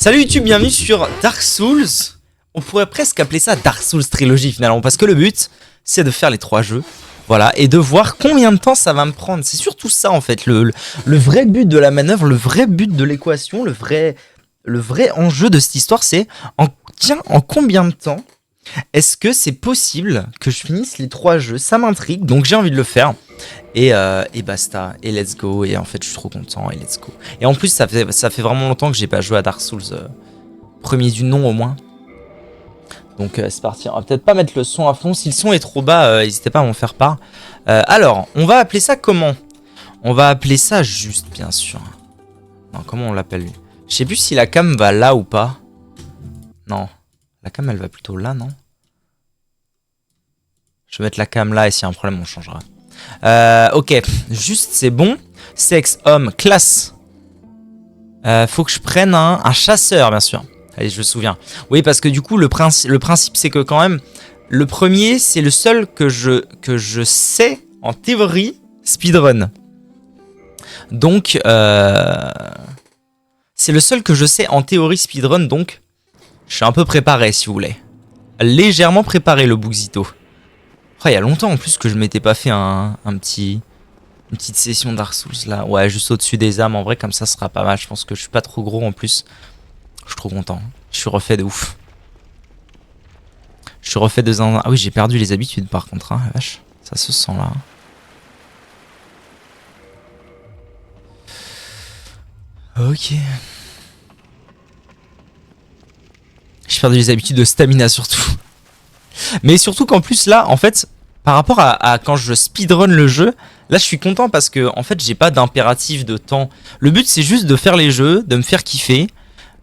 Salut YouTube, bienvenue sur Dark Souls. On pourrait presque appeler ça Dark Souls Trilogy finalement, parce que le but, c'est de faire les 3 jeux. Voilà, et de voir combien de temps ça va me prendre. C'est surtout ça en fait, le vrai but de la manœuvre, le vrai but de l'équation, le vrai enjeu de cette histoire, c'est en combien de temps est-ce que c'est possible que je finisse les 3 jeux. Ça m'intrigue, donc j'ai envie de le faire. Et basta, et let's go. Et en fait, je suis trop content, et let's go. Et en plus, ça fait vraiment longtemps que j'ai pas joué à Dark Souls. Premier du nom au moins. Donc c'est parti, on va peut-être pas mettre le son à fond. Si le son est trop bas, n'hésitez pas à m'en faire part. Alors, on va appeler ça comment? On va appeler ça juste, bien sûr. Non, comment on l'appelle lui? Je sais plus si la cam va là ou pas. Non, la cam elle va plutôt là, non? Je vais mettre la cam là et s'il y a un problème on changera. Ok, juste c'est bon. Sexe, homme, classe. Faut que je prenne un chasseur, bien sûr. Allez, je me souviens. Oui, parce que du coup, le principe c'est que quand même, le premier, c'est le seul que je sais, en théorie, speedrun. Donc, c'est le seul que je sais en théorie speedrun, donc je suis un peu préparé, si vous voulez. Légèrement préparé, le Buxito. Oh, il y a longtemps en plus que je m'étais pas fait une petite session Dark Souls là. Ouais, juste au-dessus des âmes, en vrai, comme ça sera pas mal. Je pense que je suis pas trop gros en plus. Je suis trop content. Je suis refait de ouf. Je suis refait de zinzin. Ah oui, j'ai perdu les habitudes par contre, hein, la vache. Ça se sent là. Ok. J'ai perdu les habitudes de stamina surtout. Mais surtout qu'en plus là, en fait, par rapport à quand je speedrun le jeu, là je suis content parce que en fait j'ai pas d'impératif de temps. Le but c'est juste de faire les jeux, de me faire kiffer,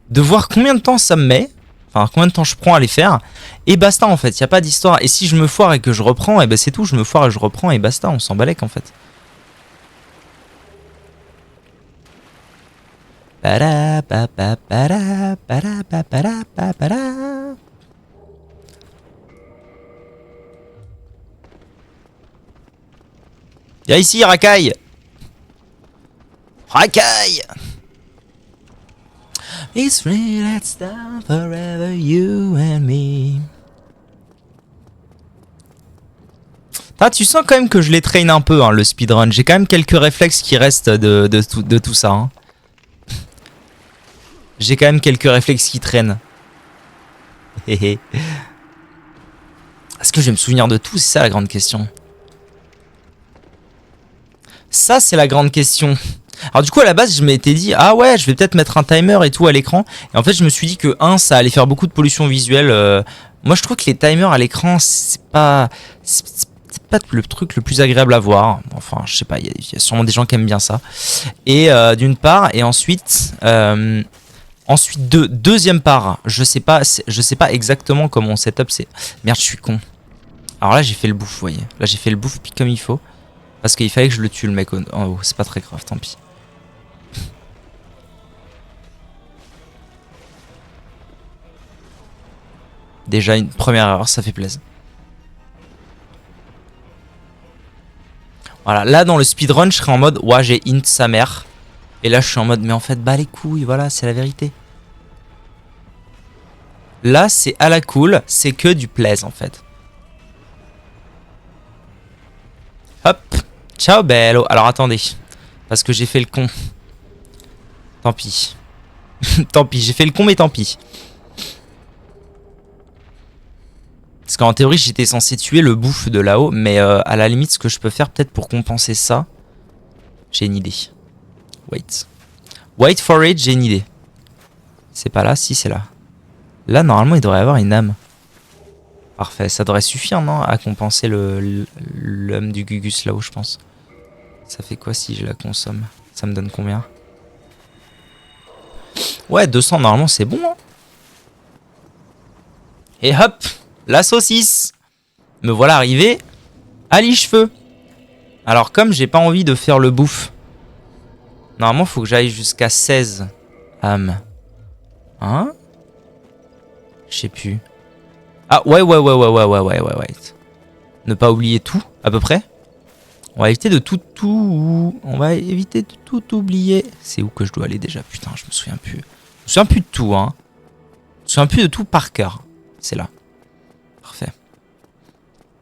de voir combien de temps ça me met, enfin combien de temps je prends à les faire, et basta en fait, y a pas d'histoire. Et si je me foire et que je reprends, et ben c'est tout, je me foire et je reprends et basta, on s'en balèque en fait. Viens ici, racaille! Racaille! It's free, let's down forever, you and me. Ah, tu sens quand même que je les traîne un peu, hein, le speedrun. J'ai quand même quelques réflexes qui restent de tout ça. Hein. J'ai quand même quelques réflexes qui traînent. Est-ce que je vais me souvenir de tout? C'est ça la grande question. Ça, c'est la grande question. Alors du coup, à la base, je m'étais dit, ah ouais, je vais peut-être mettre un timer et tout à l'écran. Et en fait, je me suis dit que, ça allait faire beaucoup de pollution visuelle. Moi, je trouve que les timers à l'écran, c'est pas le truc le plus agréable à voir. Enfin, je sais pas, il y a sûrement des gens qui aiment bien ça. Et d'une part, et ensuite... deuxième part, je sais pas exactement comment on setup, c'est... Merde, je suis con. Alors là, j'ai fait le bouffe, vous voyez. Là, j'ai fait le bouffe comme il faut. Parce qu'il fallait que je le tue, le mec en haut. C'est pas très grave, tant pis. Déjà, une première erreur, ça fait plaisir. Voilà, là, dans le speedrun, je serais en mode... Ouais, j'ai int sa mère. Et là, je suis en mode... Mais en fait, bah les couilles, voilà, c'est la vérité. Là, c'est à la cool. C'est que du plaise, en fait. Hop. Ciao bello. Alors attendez. Parce que j'ai fait le con. Tant pis. Tant pis, j'ai fait le con mais tant pis. Parce qu'en théorie j'étais censé tuer le bouffe de là-haut. Mais à la limite ce que je peux faire peut-être pour compenser ça. J'ai une idée. Wait. Wait for it, j'ai une idée. C'est pas là? Si c'est là. Là normalement il devrait y avoir une âme. Parfait, ça devrait suffire non? À compenser l'âme du Gugus là-haut je pense. Ça fait quoi si je la consomme? Ça me donne combien? Ouais, 200, normalement, c'est bon. Hein, et hop, la saucisse. Me voilà arrivé à l'île-cheveux. Alors, comme j'ai pas envie de faire le bouffe, normalement, faut que j'aille jusqu'à 16 âmes. Hein? Je sais plus. Ah, ouais. Ne pas oublier tout, à peu près. On va éviter de On va éviter de tout oublier. C'est où que je dois aller déjà? Putain, je me souviens plus. me souviens plus de tout, hein. Je me souviens plus de tout par cœur. C'est là. Parfait.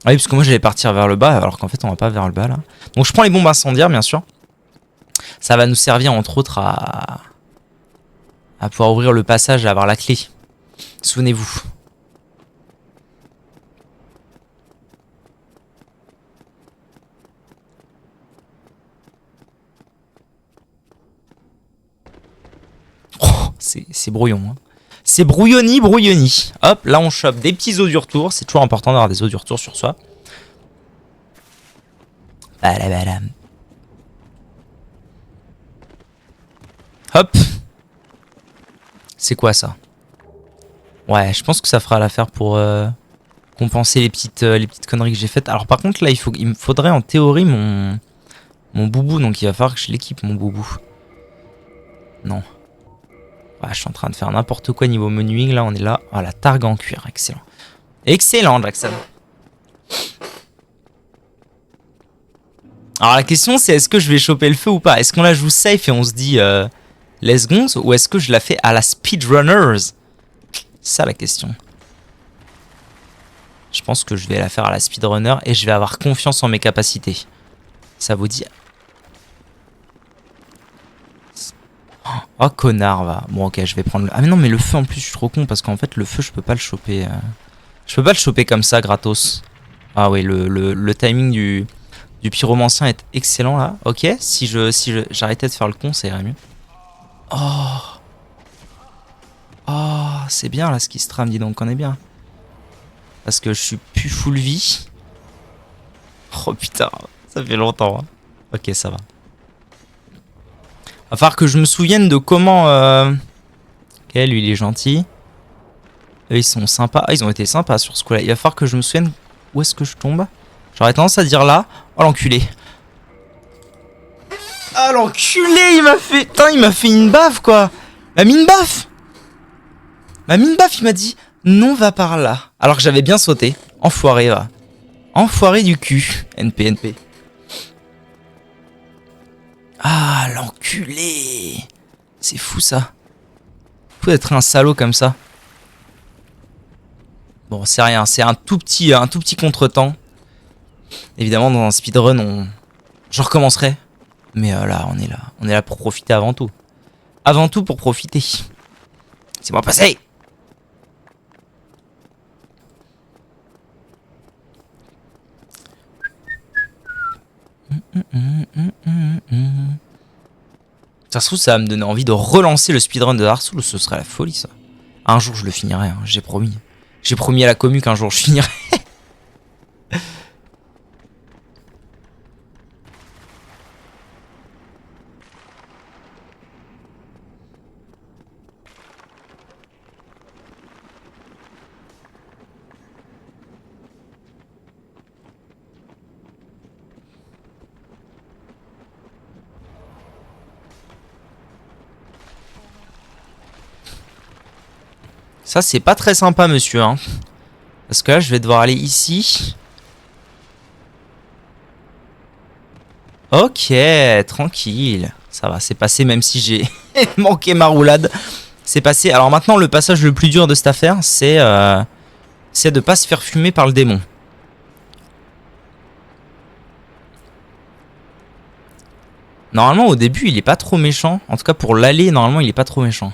Ah oui, parce que moi j'allais partir vers le bas, alors qu'en fait on va pas vers le bas là. Donc je prends les bombes incendiaires, bien sûr. Ça va nous servir entre autres à pouvoir ouvrir le passage et avoir la clé. Souvenez-vous. Oh, c'est brouillon. Hein. C'est brouillonni. Hop, là on chope des petits os du retour. C'est toujours important d'avoir des os du retour sur soi. Badabadam. Hop. C'est quoi ça? Ouais, je pense que ça fera l'affaire pour compenser les petites conneries que j'ai faites. Alors par contre là, il me faudrait en théorie mon boubou. Donc il va falloir que je l'équipe mon boubou. Non. Ouais, je suis en train de faire n'importe quoi niveau menuing. Là, on est là. Ah, la targue en cuir. Excellent. Excellent, Jackson. Alors la question c'est est-ce que je vais choper le feu ou pas? Est-ce qu'on la joue safe et on se dit let's go, ou est-ce que je la fais à la speedrunners? C'est ça la question. Je pense que je vais la faire à la speedrunner et je vais avoir confiance en mes capacités. Ça vous dit? Oh connard va. Bon ok, je vais prendre le... Ah mais non mais le feu en plus je suis trop con parce qu'en fait le feu je peux pas le choper. Je peux pas le choper comme ça gratos. Ah oui le timing du pyromancien est excellent là. Ok, si j'arrêtais de faire le con ça irait mieux. Oh. Oh c'est bien là ce qui se trame, dis donc on est bien. Parce que je suis plus full vie. Oh putain, ça fait longtemps. Hein. Ok ça va. Va falloir que je me souvienne de comment... Ok, lui il est gentil. Eux ils sont sympas. Ah ils ont été sympas sur ce coup là. Il va falloir que je me souvienne où est-ce que je tombe. J'aurais tendance à dire là. Oh l'enculé. Ah l'enculé il m'a fait... Putain il m'a fait une baffe quoi. Il m'a mis une baffe. Il m'a dit non va par là. Alors que j'avais bien sauté. Enfoiré va. Enfoiré du cul. NP. Ah, l'enculé. C'est fou ça. Fou d'être un salaud comme ça. Bon, c'est rien, c'est un tout petit contretemps. Évidemment, dans un speedrun, je recommencerai. Mais là, on est là pour profiter avant tout. Avant tout pour profiter. C'est moi passé. Ça se trouve, ça va me donner envie de relancer le speedrun de Dark Souls. Ce serait la folie, ça. Un jour, je le finirai, hein, j'ai promis. J'ai promis à la commu qu'un jour, je finirai. Ça, c'est pas très sympa, monsieur. Hein. Parce que là, je vais devoir aller ici. Ok, tranquille. Ça va, c'est passé même si j'ai manqué ma roulade. C'est passé. Alors maintenant, le passage le plus dur de cette affaire, c'est de pas se faire fumer par le démon. Normalement, au début, il est pas trop méchant. En tout cas, pour l'aller, normalement, il est pas trop méchant.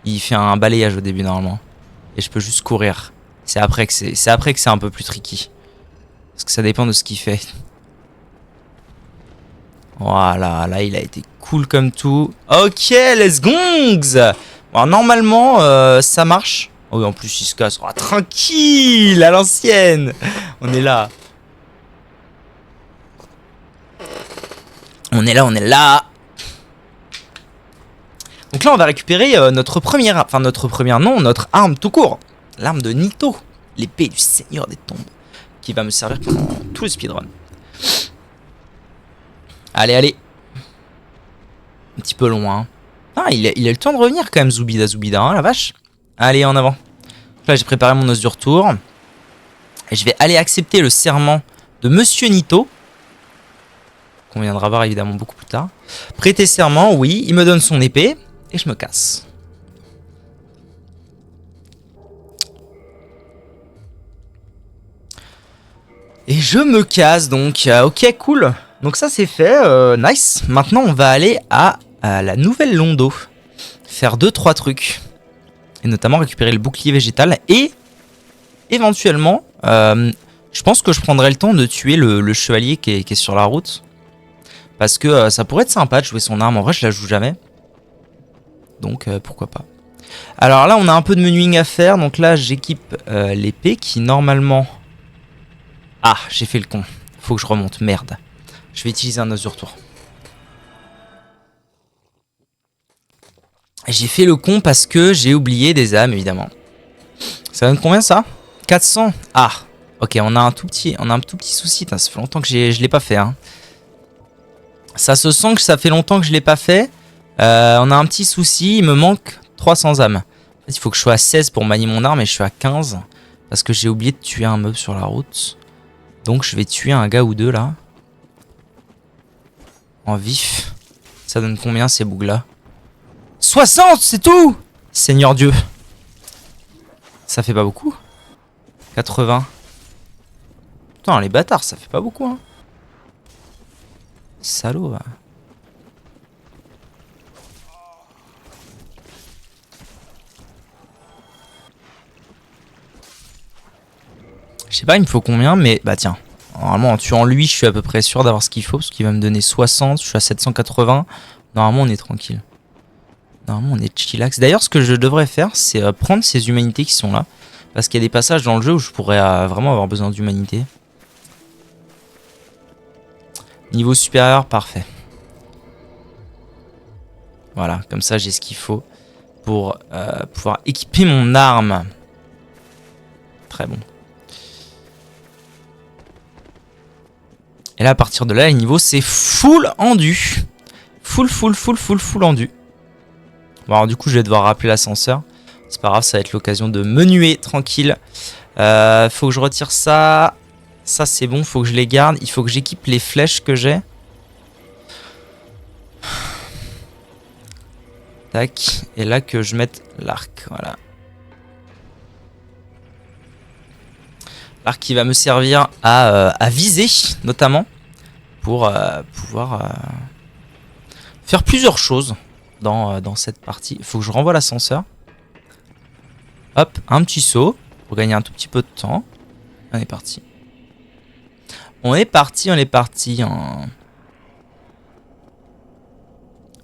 Il fait un balayage au début, normalement. Et je peux juste courir. C'est après que c'est un peu plus tricky. Parce que ça dépend de ce qu'il fait. Voilà, là il a été cool comme tout. Ok, let's go. Bon, normalement, ça marche. Oh oui, en plus il se casse. Oh, tranquille, à l'ancienne. On est là. On est là. Donc là, on va récupérer notre arme tout court. L'arme de Nito, l'épée du Seigneur des Tombes, qui va me servir pendant tout le speedrun. Allez. Un petit peu loin. Ah, il a le temps de revenir quand même, Zoubida, hein, la vache. Allez, en avant. Là, j'ai préparé mon os du retour. Et je vais aller accepter le serment de Monsieur Nito. Qu'on viendra voir évidemment beaucoup plus tard. Prêter serment, oui. Il me donne son épée. Et je me casse. Et je me casse donc. Ok, cool. Donc ça c'est fait. Nice. Maintenant on va aller à la nouvelle Londo. Faire 2-3 trucs. Et notamment récupérer le bouclier végétal. Et éventuellement, je pense que je prendrai le temps de tuer le chevalier qui est sur la route. Parce que ça pourrait être sympa de jouer son arme. En vrai je la joue jamais. Donc pourquoi pas. Alors là on a un peu de menuing à faire. Donc là j'équipe l'épée qui normalement... Ah, j'ai fait le con. Faut que je remonte, merde. Je vais utiliser un os de retour. J'ai fait le con parce que j'ai oublié des âmes, évidemment. Ça donne combien ça? 400. Ah, ok, on a un tout petit souci. Ça fait longtemps que je l'ai pas fait. Hein. Ça se sent que ça fait longtemps que je l'ai pas fait. On a un petit souci, il me manque 300 âmes. En fait, il faut que je sois à 16 pour manier mon arme et je suis à 15. Parce que j'ai oublié de tuer un meuble sur la route. Donc je vais tuer un gars ou deux là. En vif. Ça donne combien ces bougs là? 60, c'est tout! Seigneur Dieu. Ça fait pas beaucoup. 80. Putain les bâtards, ça fait pas beaucoup hein. Salaud va. Je sais pas, il me faut combien, mais bah tiens. Normalement, en tuant lui, je suis à peu près sûr d'avoir ce qu'il faut, parce qu'il va me donner 60, je suis à 780. Normalement, on est tranquille. Normalement, on est chillax. D'ailleurs, ce que je devrais faire, c'est prendre ces humanités qui sont là. Parce qu'il y a des passages dans le jeu où je pourrais vraiment avoir besoin d'humanité. Niveau supérieur, parfait. Voilà, comme ça, j'ai ce qu'il faut pour pouvoir équiper mon arme. Très bon. Et là, à partir de là, le niveau, c'est full endu. Full endu. Bon, alors du coup, je vais devoir rappeler l'ascenseur. C'est pas grave, ça va être l'occasion de menuer tranquille. Faut que je retire ça. Ça, c'est bon, faut que je les garde. Il faut que j'équipe les flèches que j'ai. Tac. Et là, que je mette l'arc. Voilà. L'arc qui va me servir à viser, notamment, pour pouvoir faire plusieurs choses dans cette partie. Il faut que je renvoie l'ascenseur. Hop, un petit saut pour gagner un tout petit peu de temps. On est parti. On est parti.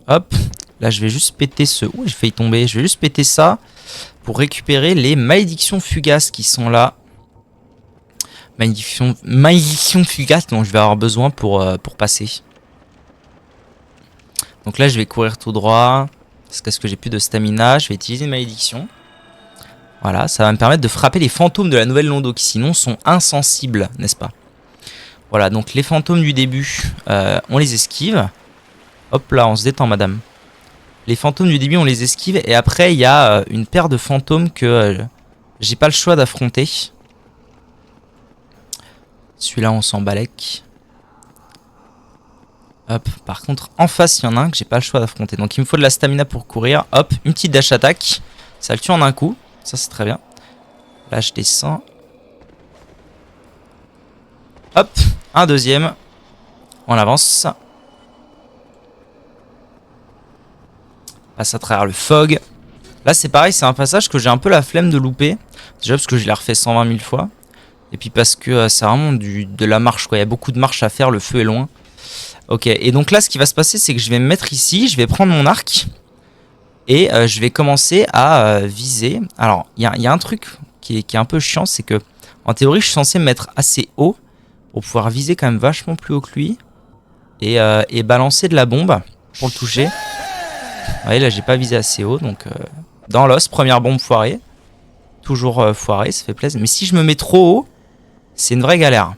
Hop, là je vais juste péter ce... Ouh, j'ai failli tomber. Je vais juste péter ça pour récupérer les malédictions fugaces qui sont là. Malédiction fugace dont je vais avoir besoin pour passer. Donc là je vais courir tout droit. Parce que j'ai plus de stamina. Je vais utiliser une malédiction. Voilà, ça va me permettre de frapper les fantômes de la nouvelle Londo qui sinon sont insensibles, n'est-ce pas? Voilà, donc les fantômes du début, on les esquive. Hop là, on se détend madame. Les fantômes du début, on les esquive. Et après, il y a une paire de fantômes que j'ai pas le choix d'affronter. Celui-là, on s'en balèque. Hop, par contre, en face, il y en a un que j'ai pas le choix d'affronter. Donc, il me faut de la stamina pour courir. Hop, une petite dash attack. Ça le tue en un coup. Ça, c'est très bien. Là, je descends. Hop, un deuxième. On avance. Passe à travers le fog. Là, c'est pareil, c'est un passage que j'ai un peu la flemme de louper. Déjà parce que je l'ai refait 120 000 fois. Et puis parce que c'est vraiment de la marche, quoi. Il y a beaucoup de marche à faire, le feu est loin. Ok, et donc là, ce qui va se passer, c'est que je vais me mettre ici. Je vais prendre mon arc. Et je vais commencer à viser. Alors, il y a un truc qui est un peu chiant, c'est que en théorie, je suis censé me mettre assez haut pour pouvoir viser quand même vachement plus haut que lui. Et balancer de la bombe pour le toucher. Vous voyez, là, j'ai pas visé assez haut, donc dans l'os, première bombe foirée. Toujours foirée, ça fait plaisir. Mais si je me mets trop haut, c'est une vraie galère.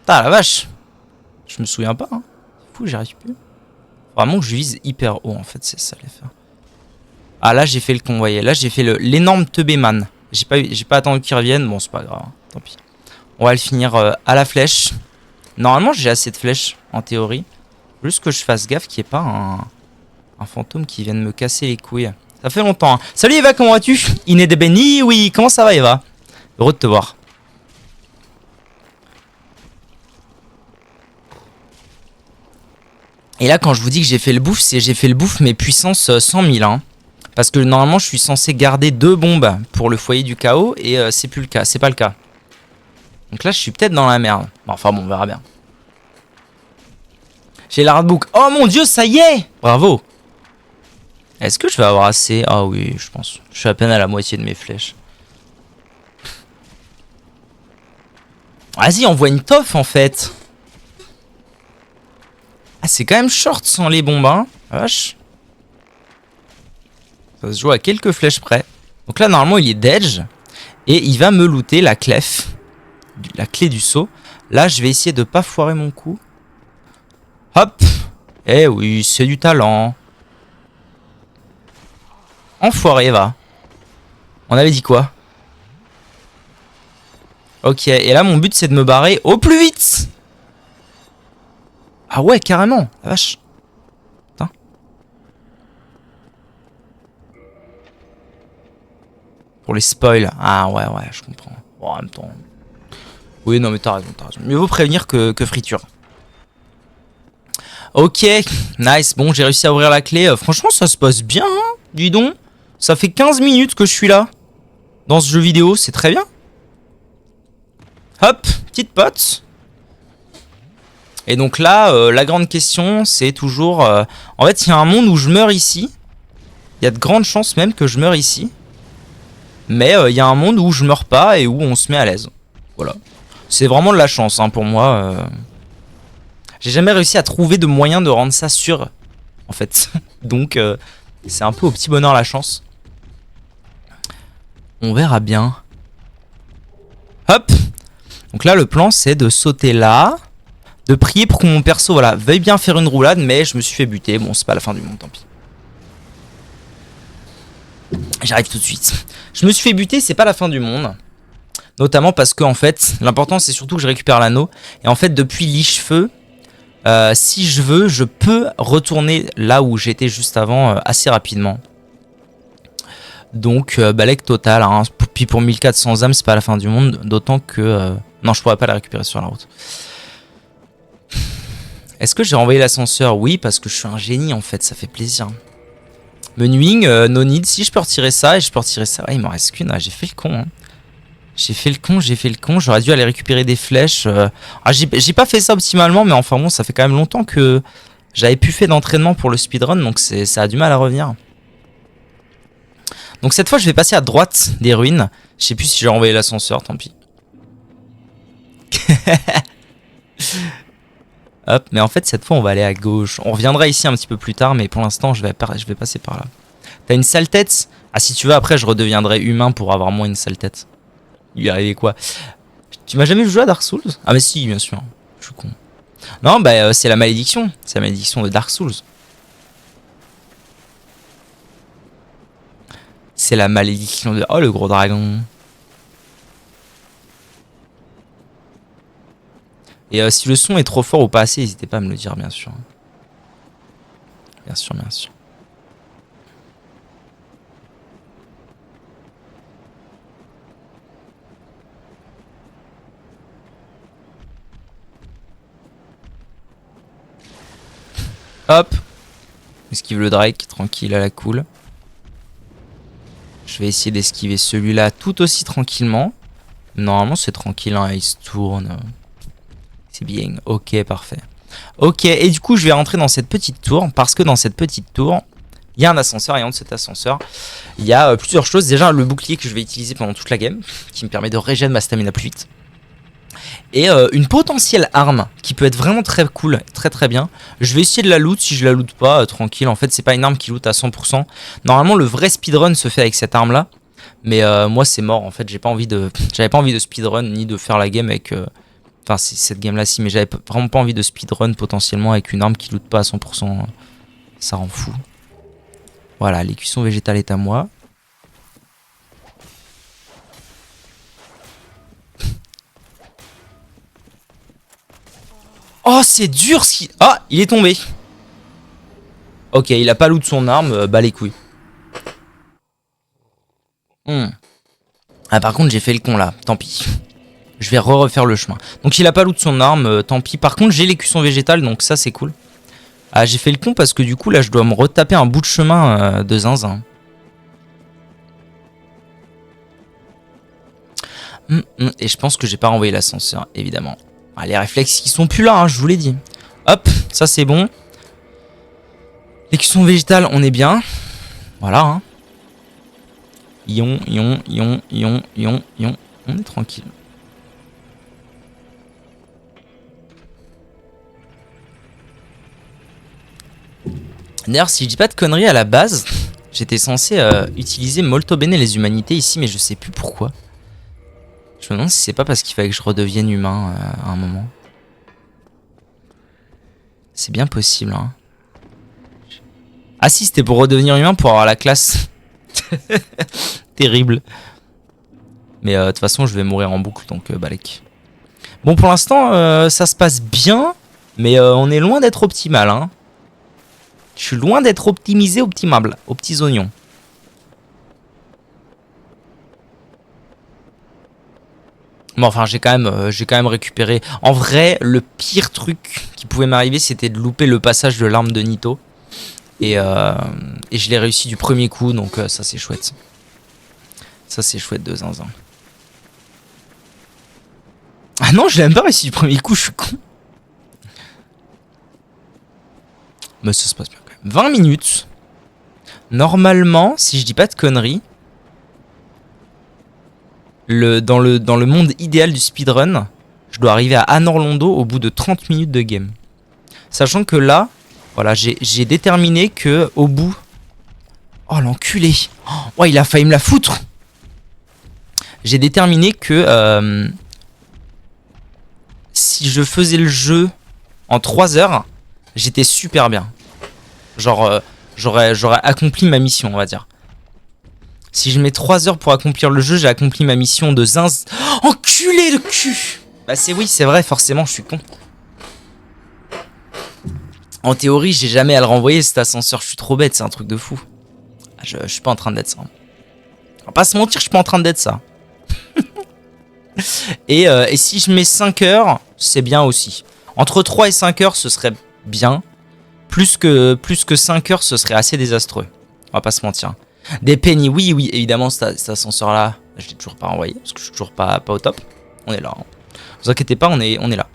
Ah la vache! Je me souviens pas, hein. Fou, j'y arrive plus. Vraiment que je vise hyper haut, en fait, c'est ça l'effet. Ah là, j'ai fait le con, vous voyez. Là, j'ai fait l'énorme teubéman. J'ai pas attendu qu'il revienne. Bon, c'est pas grave, hein. Tant pis. On va le finir à la flèche. Normalement, j'ai assez de flèches, en théorie. Juste que je fasse gaffe qu'il n'y ait pas un fantôme qui vienne me casser les couilles. Ça fait longtemps. Hein. Salut Eva, comment vas-tu? Iné de Benny, oui, comment ça va Eva? Heureux de te voir. Et là, quand je vous dis que j'ai fait le bouffe, c'est j'ai fait le bouffe mais puissance 100 000. Hein. Parce que normalement, je suis censé garder 2 bombes pour le foyer du chaos et c'est plus le cas, c'est pas le cas. Donc là, je suis peut-être dans la merde. Enfin bon, on verra bien. J'ai l'artbook. Oh mon dieu, ça y est! Bravo! Est-ce que je vais avoir assez? Ah oui, je pense. Je suis à peine à la moitié de mes flèches. Vas-y, envoie une toffe en fait. Ah, c'est quand même short sans les bombes, hein. Vache. Ça se joue à quelques flèches près. Donc là, normalement, il est d'edge. Et il va me looter la clef. La clé du saut. Là, je vais essayer de pas foirer mon coup. Hop. Eh oui, c'est du talent. Enfoiré, va. On avait dit quoi? Ok, et là, mon but, c'est de me barrer au plus vite. Ah ouais, carrément. La vache. Putain. Pour les spoils. Ah ouais, je comprends. Bon, en même temps... Oui, non, mais t'as raison, t'as raison. Mieux vaut prévenir que friture. Ok, nice. Bon, j'ai réussi à ouvrir la clé. Franchement, ça se passe bien, hein. Dis donc. Ça fait 15 minutes que je suis là. Dans ce jeu vidéo, c'est très bien. Hop, petite pote. Et donc là, la grande question, c'est toujours... en fait, il y a un monde où je meurs ici. Il y a de grandes chances même que je meure ici. Mais il y a un monde où je meurs pas et où on se met à l'aise. Voilà. C'est vraiment de la chance, hein, pour moi. J'ai jamais réussi à trouver de moyen de rendre ça sûr, en fait. Donc, c'est un peu au petit bonheur la chance. On verra bien. Hop. Donc là, le plan, c'est de sauter là. De prier pour que mon perso, voilà, veuille bien faire une roulade. Mais je me suis fait buter. Bon, c'est pas la fin du monde, tant pis. J'arrive tout de suite. Je me suis fait buter, c'est pas la fin du monde. Notamment parce que, en fait, l'important, c'est surtout que je récupère l'anneau. Et en fait, depuis Liche-Feu, si je veux, je peux retourner là où j'étais juste avant assez rapidement. Donc, balèque total. Hein. Puis pour 1400 âmes, c'est pas la fin du monde. D'autant que... non, je pourrais pas la récupérer sur la route. Est-ce que j'ai renvoyé l'ascenseur? Oui, parce que je suis un génie, en fait. Ça fait plaisir. Menuing, no need. Si je peux retirer ça, et je peux retirer ça. Ouais, il m'en reste qu'une. Ah, j'ai fait le con. Hein. J'ai fait le con. J'aurais dû aller récupérer des flèches. Ah, j'ai pas fait ça optimalement, mais enfin bon, ça fait quand même longtemps que j'avais plus fait d'entraînement pour le speedrun, donc ça a du mal à revenir. Donc cette fois, je vais passer à droite des ruines. Je sais plus si j'ai renvoyé l'ascenseur, tant pis. Hop, mais en fait, cette fois, on va aller à gauche. On reviendra ici un petit peu plus tard, mais pour l'instant, je vais passer par là. T'as une sale tête? Ah, si tu veux, après, je redeviendrai humain pour avoir moins une sale tête. Il lui est arrivé quoi? Tu m'as jamais joué à Dark Souls? Ah, mais si, bien sûr. Je suis con. Non, bah, c'est la malédiction. C'est la malédiction de Dark Souls. C'est la malédiction de... Oh, le gros dragon. Et si le son est trop fort ou pas assez, n'hésitez pas à me le dire, bien sûr. Bien sûr, bien sûr. Hop. Esquive le Drake, tranquille, à la cool. Je vais essayer d'esquiver celui-là tout aussi tranquillement. Normalement, c'est tranquille, hein, il se tourne. C'est bien. Ok, parfait. Ok, et du coup, je vais rentrer dans cette petite tour. Parce que dans cette petite tour, il y a un ascenseur. Et en de cet ascenseur, il y a plusieurs choses. Déjà, le bouclier que je vais utiliser pendant toute la game, qui me permet de régénérer ma stamina plus vite. Et une potentielle arme qui peut être vraiment très cool, très très bien. Je vais essayer de la loot. Si je la loot pas, tranquille. En fait, c'est pas une arme qui loot à 100%. Normalement, le vrai speedrun se fait avec cette arme là. Mais moi, c'est mort. En fait, j'avais pas envie de speedrun ni de faire la game avec. Enfin, c'est cette game là, si. Mais j'avais vraiment pas envie de speedrun potentiellement avec une arme qui loot pas à 100%. Ça rend fou. Voilà, l'écusson végétal est à moi. Oh, c'est dur ce qui... Ah, il est tombé. Ok, il a pas loot son arme, bah les couilles. Hmm. Ah, par contre, j'ai fait le con là. Tant pis. Je vais refaire le chemin. Donc, il a pas loot son arme. Tant pis. Par contre, j'ai l'écusson végétal. Donc, ça, c'est cool. Ah, j'ai fait le con parce que du coup, là, je dois me retaper un bout de chemin de zinzin. Et je pense que j'ai pas renvoyé l'ascenseur, évidemment. Ah, les réflexes qui sont plus là, hein, je vous l'ai dit. Hop, ça c'est bon. L'écusson végétal, on est bien. Voilà. Hein. Ion. On est tranquille. D'ailleurs, si je dis pas de conneries à la base, j'étais censé utiliser Molto Bene les humanités ici, mais je sais plus pourquoi. Je me demande si c'est pas parce qu'il fallait que je redevienne humain à un moment. C'est bien possible, hein. Ah si, c'était pour redevenir humain pour avoir la classe. Terrible. Mais de toute façon, je vais mourir en boucle, donc balèque. Bon, pour l'instant, ça se passe bien, mais on est loin d'être optimal, hein. Je suis loin d'être optimisé, optimable, aux petits oignons. Bon, enfin, j'ai quand même récupéré. En vrai, le pire truc qui pouvait m'arriver, c'était de louper le passage de l'arme de Nito. Et je l'ai réussi du premier coup, donc ça c'est chouette. Ça c'est chouette de zinzin. Ah non, je l'ai même pas réussi du premier coup, je suis con. Mais ça se passe bien quand même. 20 minutes. Normalement, si je dis pas de conneries, dans le monde idéal du speedrun, je dois arriver à Anorlondo au bout de 30 minutes de game. Sachant que là, voilà, j'ai déterminé que au bout... Oh l'enculé. Oh, il a failli me la foutre. J'ai déterminé que si je faisais le jeu en 3 heures, j'étais super bien. Genre, j'aurais accompli ma mission, on va dire. Si je mets 3 heures pour accomplir le jeu, j'ai accompli ma mission de zinz... Oh, enculé de cul. Bah oui, c'est vrai, forcément, je suis con. En théorie, j'ai jamais à le renvoyer cet ascenseur, je suis trop bête, c'est un truc de fou. Je suis pas en train d'être ça. On va pas se mentir, je suis pas en train d'être ça. Et si je mets 5 heures, c'est bien aussi. Entre 3 et 5 heures, ce serait bien. Plus que 5 heures, ce serait assez désastreux. On va pas se mentir. Des pennies, oui, évidemment, cet ascenseur-là, je l'ai toujours pas renvoyé, parce que je suis toujours pas au top. On est là. Hein. Vous inquiétez pas, on est là.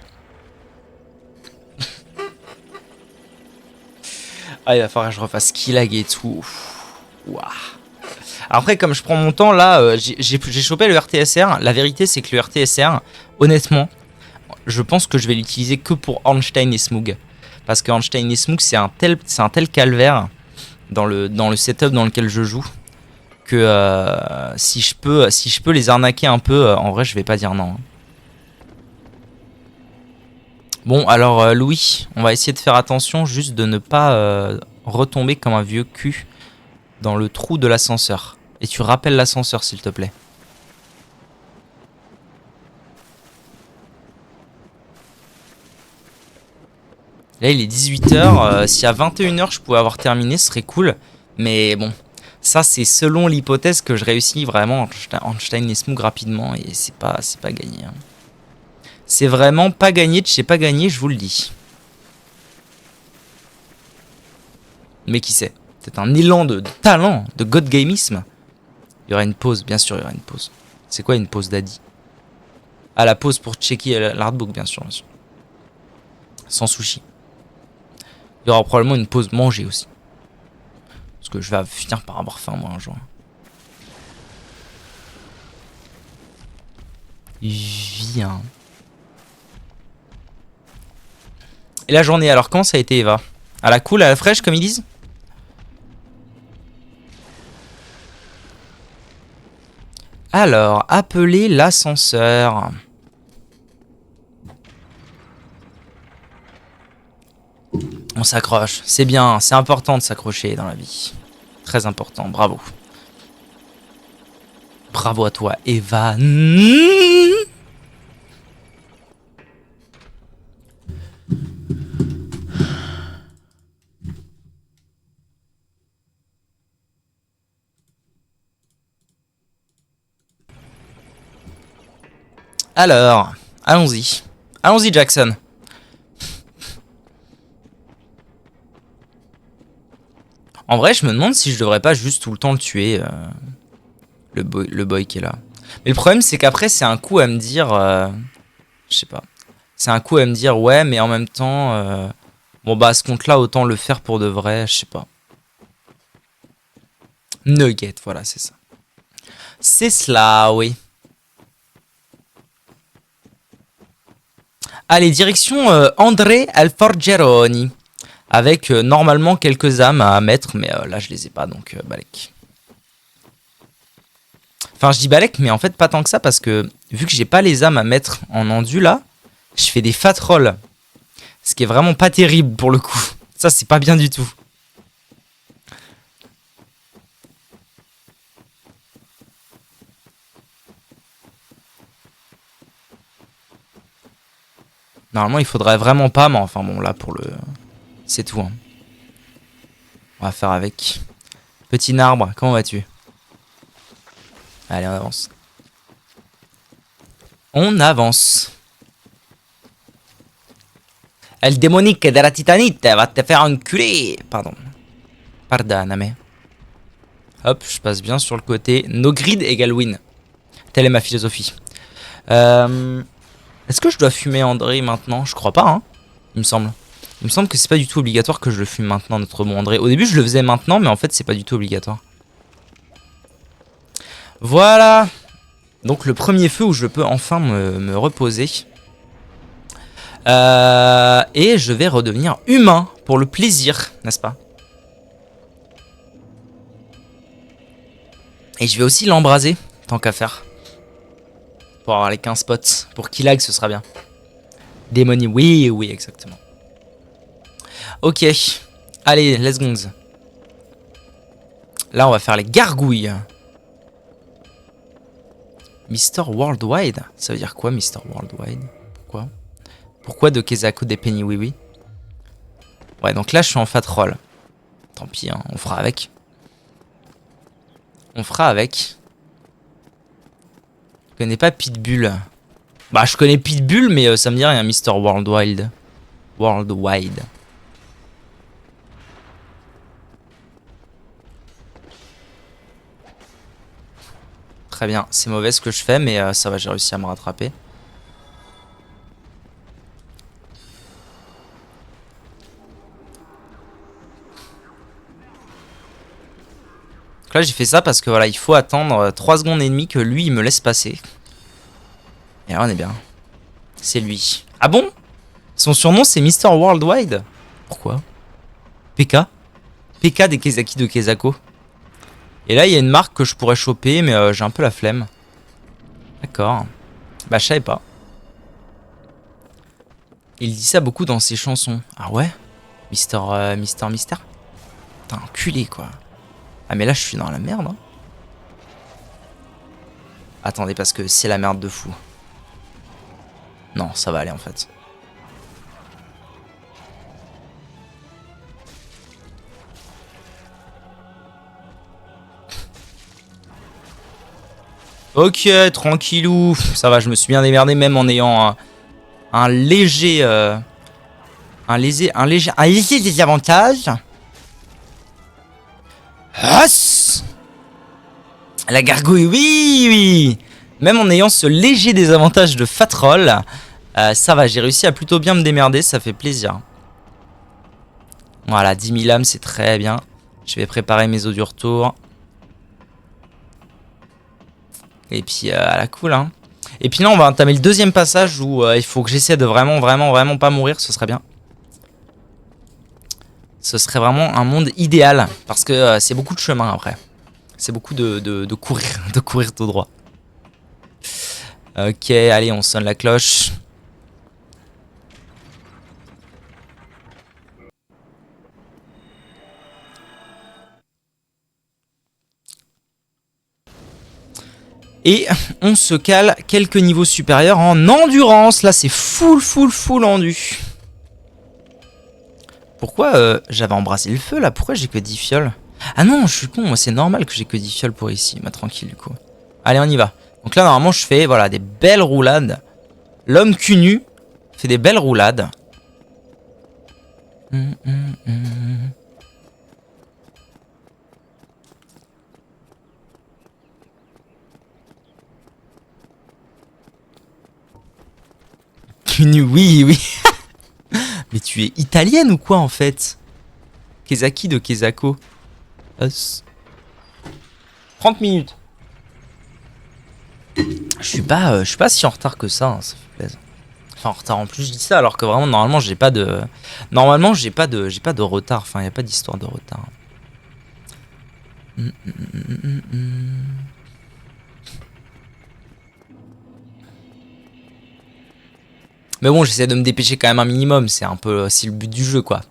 Ah, il va falloir que je refasse Killag et tout. Ouah. Après, comme je prends mon temps, là, j'ai chopé le RTSR. La vérité, c'est que le RTSR, honnêtement, je pense que je vais l'utiliser que pour Ornstein et Smoog. Parce que Ornstein et Smoog, c'est un tel calvaire dans le setup dans lequel je joue que si je peux les arnaquer un peu, en vrai, je vais pas dire non. Bon, alors Louis, on va essayer de faire attention juste de ne pas retomber comme un vieux cul dans le trou de l'ascenseur. Et tu rappelles l'ascenseur, s'il te plaît. Là, il est 18h. Si à 21h, je pouvais avoir terminé, ce serait cool. Mais bon, ça, c'est selon l'hypothèse que je réussis vraiment Ornstein et Smoog rapidement. Et c'est pas gagné. Hein. C'est vraiment pas gagné de chez pas gagné, je vous le dis. Mais qui sait? C'est un élan de talent, de god gamisme. Il y aura une pause, bien sûr, il y aura une pause. C'est quoi une pause daddy? Ah, la pause pour checker l'artbook, bien sûr, bien sûr. Sans sushi. Il y aura probablement une pause manger aussi. Parce que je vais finir par avoir faim, moi, un jour. Viens. Et la journée, alors, comment ça a été, Eva? À la cool, à la fraîche, comme ils disent? Alors, appeler l'ascenseur. On s'accroche, c'est bien, c'est important de s'accrocher dans la vie. Très important, bravo. Bravo à toi, Eva. Alors, allons-y. Allons-y, Jackson. En vrai, je me demande si je devrais pas juste tout le temps le tuer, le boy qui est là. Mais le problème, c'est qu'après, c'est un coup à me dire... je sais pas. C'est un coup à me dire, ouais, mais en même temps... bon, bah, à ce compte-là, autant le faire pour de vrai, je sais pas. Nugget, voilà, c'est ça. C'est cela, oui. Allez, direction André Alforgeroni. Avec normalement quelques âmes à mettre, mais là je les ai pas, donc balèque. Enfin, je dis balèque, mais en fait pas tant que ça, parce que vu que j'ai pas les âmes à mettre en endu là, je fais des fat rolls. Ce qui est vraiment pas terrible pour le coup. Ça, c'est pas bien du tout. Normalement, il faudrait vraiment pas, mais enfin bon, là pour le... C'est tout. Hein. On va faire avec. Petit arbre, comment vas-tu? Allez, on avance. On avance. El démonique de la titanite va te faire enculer. Pardon. Pardonne, hop, je passe bien sur le côté. No grid égale win. Telle est ma philosophie. Est-ce que je dois fumer André maintenant? Je crois pas, hein. Il me semble. Il me semble que c'est pas du tout obligatoire que je le fume maintenant, notre bon André. Au début, je le faisais maintenant, mais en fait, c'est pas du tout obligatoire. Voilà. Donc, le premier feu où je peux enfin me reposer. Et je vais redevenir humain pour le plaisir, n'est-ce pas? Et je vais aussi l'embraser, tant qu'à faire. Pour avoir les 15 spots. Pour qu'il lag, ce sera bien. Démonie, oui, oui, exactement. Ok. Allez, let's go. Là, on va faire les gargouilles. Mister Worldwide. Ça veut dire quoi, Mister Worldwide? Pourquoi? Pourquoi de Kezako des Penny Oui Oui? Ouais, donc là, je suis en fat roll. Tant pis, hein, on fera avec. On fera avec. Je connais pas Pitbull. Bah, je connais Pitbull, mais ça me dit rien, Mister Worldwide. Worldwide. Très bien, c'est mauvais ce que je fais, mais ça va, j'ai réussi à me rattraper. Donc là, j'ai fait ça parce que voilà, il faut attendre 3 secondes et demie que lui, il me laisse passer. Et là, on est bien. C'est lui. Ah bon? Son surnom, c'est Mister Worldwide? Pourquoi? PK? PK des Kezaki de Kezako. Et là, il y a une marque que je pourrais choper, mais j'ai un peu la flemme. D'accord. Bah, je savais pas. Il dit ça beaucoup dans ses chansons. Ah ouais? Mister... Putain, enculé, quoi. Ah, mais là, je suis dans la merde. Hein. Attendez, parce que c'est la merde de fou. Non, ça va aller, en fait. Ok, tranquillou. Ça va, je me suis bien démerdé même en ayant un léger désavantage. As la gargouille, oui, oui. Même en ayant ce léger désavantage de fat roll, ça va, j'ai réussi à plutôt bien me démerder, ça fait plaisir. Voilà, 10 000 âmes, c'est très bien. Je vais préparer mes os du retour. Et puis à la cool hein. Et puis là on va entamer le deuxième passage où il faut que j'essaie de vraiment pas mourir, ce serait bien. Ce serait vraiment un monde idéal parce que c'est beaucoup de chemin après. C'est beaucoup de courir, de courir tout droit. Ok, allez on sonne la cloche. Et on se cale quelques niveaux supérieurs en endurance. Là, c'est full endu. Pourquoi j'avais embrassé le feu, là? Pourquoi j'ai que 10 fioles? Ah non, je suis con. Moi, c'est normal que j'ai que 10 fioles pour ici. Bah, tranquille, du coup. Allez, on y va. Donc là, normalement, je fais voilà, des belles roulades. L'homme cul nu fait des belles roulades. Cul nu, oui, oui. Mais tu es italienne ou quoi en fait? Kezaki de Kezako. 30 minutes. Je suis pas si en retard que ça, hein, ça fait plaisir. Enfin en retard en plus je dis ça alors que vraiment normalement j'ai pas de. Normalement j'ai pas de retard, enfin y a pas d'histoire de retard. Mais bon j'essaie de me dépêcher quand même un minimum, c'est un peu aussi le but du jeu quoi.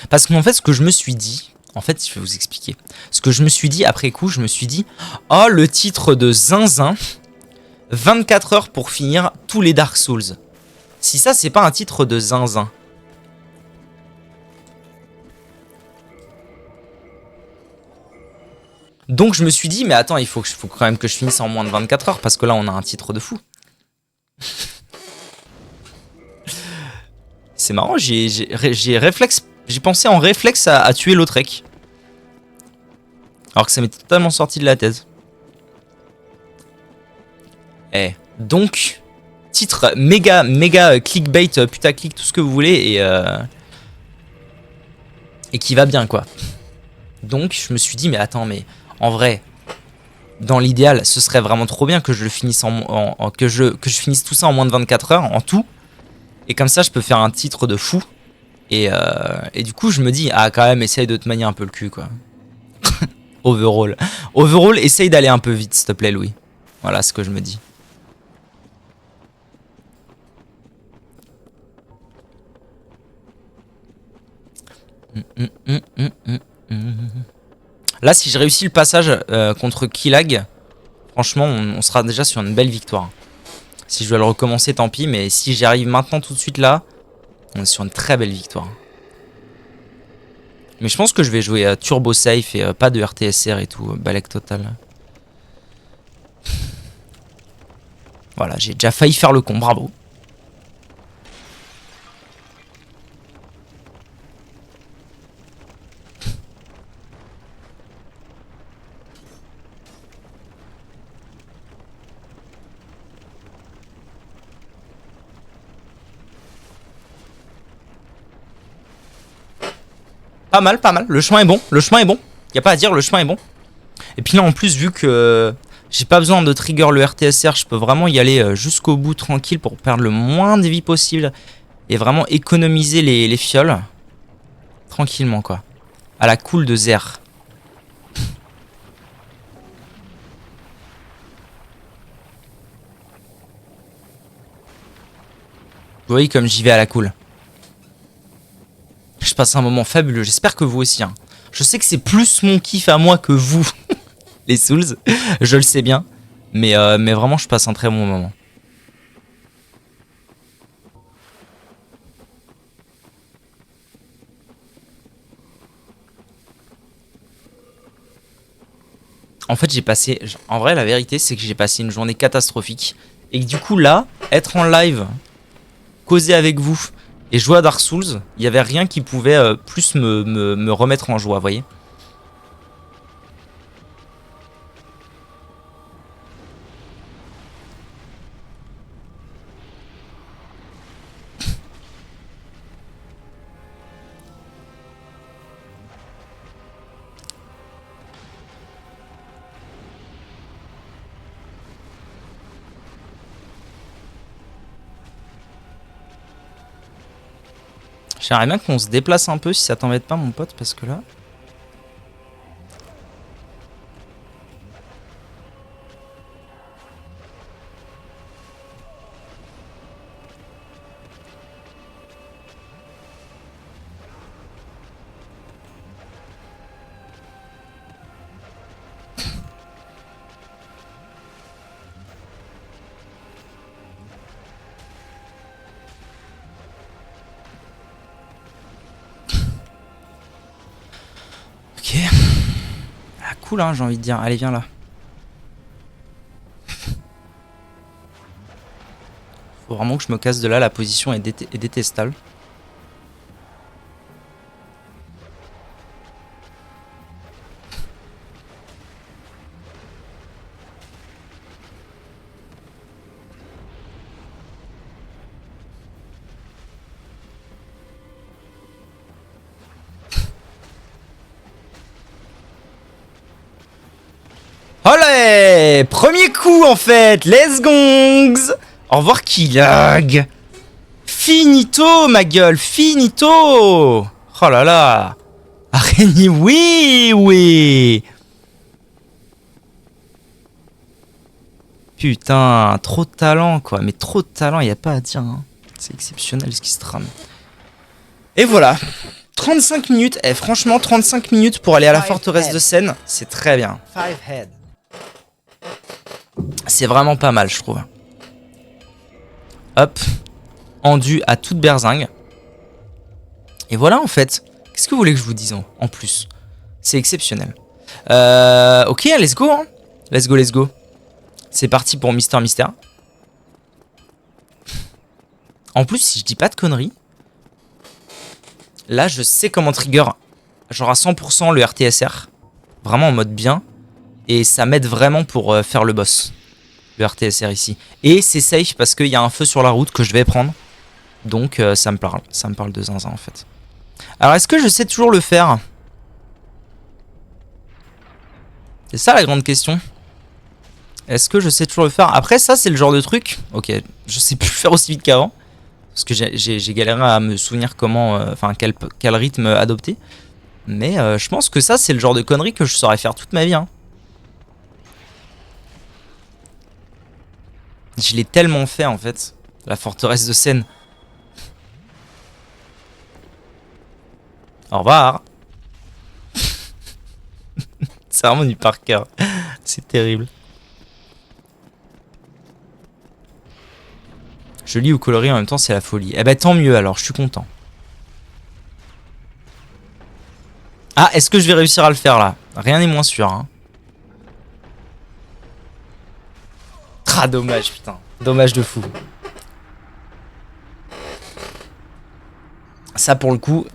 Parce qu'en fait ce que je me suis dit, en fait je vais vous expliquer. Ce que je me suis dit après coup, je me suis dit, oh le titre de Zinzin, 24 heures pour finir tous les Dark Souls. Si ça c'est pas un titre de Zinzin. Donc je me suis dit, mais attends, il faut quand même que je finisse en moins de 24 heures, parce que là on a un titre de fou. C'est marrant, j'ai pensé en réflexe à tuer Lautrec. Alors que ça m'était totalement sorti de la tête. Eh, donc, titre méga clickbait, putaclic, tout ce que vous voulez, et qui va bien quoi. Donc je me suis dit, mais attends, mais en vrai, dans l'idéal, ce serait vraiment trop bien que je le finisse que je finisse tout ça en moins de 24 heures, en tout. Et comme ça, je peux faire un titre de fou. Et du coup, je me dis, ah, quand même, essaye de te manier un peu le cul, quoi. Overall. Overall, essaye d'aller un peu vite, s'il te plaît, Louis. Voilà ce que je me dis. Là, si je réussis le passage contre Killag, franchement, on sera déjà sur une belle victoire. Si je dois le recommencer, tant pis. Mais si j'y arrive maintenant, tout de suite, là, on est sur une très belle victoire. Mais je pense que je vais jouer à Turbo Safe et pas de RTSR et tout, balèque total. Voilà, j'ai déjà failli faire le con, bravo. Pas mal, pas mal. Le chemin est bon, le chemin est bon. Y a pas à dire, le chemin est bon. Et puis là, en plus, vu que j'ai pas besoin de trigger le RTSR, je peux vraiment y aller jusqu'au bout tranquille pour perdre le moins de vie possible et vraiment économiser les fioles. Tranquillement, quoi. À la cool de Zer. Vous voyez comme j'y vais à la cool. Je passe un moment fabuleux, j'espère que vous aussi. Hein. Je sais que c'est plus mon kiff à moi que vous, les Souls, je le sais bien. Mais vraiment, je passe un très bon moment. En fait, j'ai passé... En vrai, la vérité, c'est que j'ai passé une journée catastrophique. Et que du coup, là, être en live, causer avec vous et jouer à Dark Souls, il n'y avait rien qui pouvait plus me remettre en joie, vous voyez. J'aimerais bien qu'on se déplace un peu si ça t'embête pas mon pote parce que là... Ok. Ah cool hein, j'ai envie de dire. Allez viens là. Faut vraiment que je me casse de là, la position est, est détestable. Olé! Premier coup en fait! Let's gongs! Au revoir qui lag! Finito ma gueule! Finito! Oh là là! Araignée, oui! Oui! Putain, trop de talent quoi, mais trop de talent, y a pas à dire. Hein. C'est exceptionnel ce qui se trame. Et voilà! 35 minutes, et franchement 35 minutes pour aller à la forteresse de Seine, c'est très bien. C'est vraiment pas mal, je trouve. Hop. Endu à toute berzingue. Et voilà, en fait. Qu'est-ce que vous voulez que je vous dise en plus? C'est exceptionnel. Ok, let's go. Hein. Let's go, let's go. C'est parti pour Mister Mystère. En plus, si je dis pas de conneries, là, je sais comment trigger genre à 100% le RTSR. Vraiment en mode bien. Et ça m'aide vraiment pour faire le boss. Le RTSR ici. Et c'est safe parce qu'il y a un feu sur la route que je vais prendre. Donc ça me parle. Ça me parle de zinzin en fait. Alors est-ce que je sais toujours le faire? C'est ça la grande question. Est-ce que je sais toujours le faire? Après ça c'est le genre de truc. Ok, je sais plus le faire aussi vite qu'avant. Parce que j'ai galéré à me souvenir comment... Enfin quel rythme adopter. Mais je pense que ça c'est le genre de conneries que je saurais faire toute ma vie. Hein. Je l'ai tellement fait en fait. La forteresse de Seine. Au revoir. C'est vraiment du par cœur. C'est terrible. Joli ou coloré en même temps, c'est la folie. Eh ben tant mieux alors, je suis content. Ah, est-ce que je vais réussir à le faire là? Rien n'est moins sûr. Hein. Ah, dommage, putain. Dommage de fou. Ça pour le coup.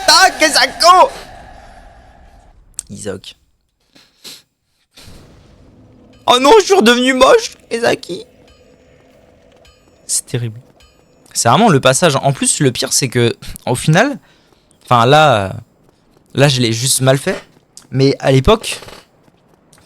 Ah, Kezako! Isaac. Oh non, je suis redevenu moche, Ezaki. C'est terrible. C'est vraiment le passage. En plus, le pire, c'est que, au final, enfin là je l'ai juste mal fait. Mais à l'époque,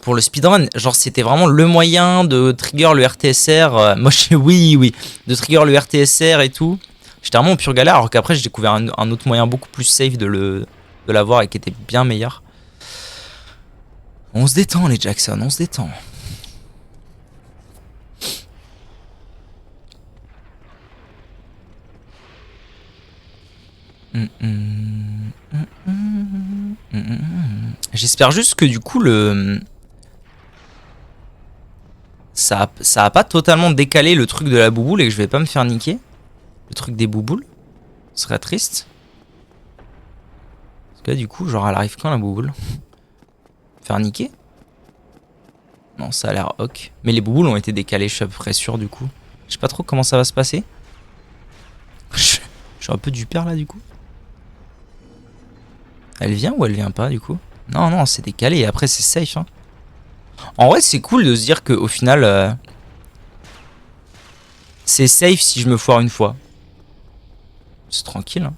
pour le speedrun, genre c'était vraiment le moyen de trigger le RTSR. Moi, oui, de trigger le RTSR et tout. J'étais vraiment en pure galère, alors qu'après, j'ai découvert un autre moyen beaucoup plus safe de l'avoir et qui était bien meilleur. On se détend, les Jackson, on se détend. J'espère juste que du coup ça a pas totalement décalé le truc de la bouboule et que je vais pas me faire niquer. Le truc des bouboules. Ce serait triste. Parce que là, du coup, genre elle arrive quand la bouboule? Faire niquer? Non, ça a l'air ok. Mais les bouboules ont été décalées, je suis à peu près sûr du coup. Je sais pas trop comment ça va se passer. Je suis un peu du père là du coup. Elle vient ou elle vient pas du coup? Non, c'est décalé et après c'est safe. Hein. En vrai, c'est cool de se dire qu'au final, c'est safe si je me foire une fois. C'est tranquille. Hein.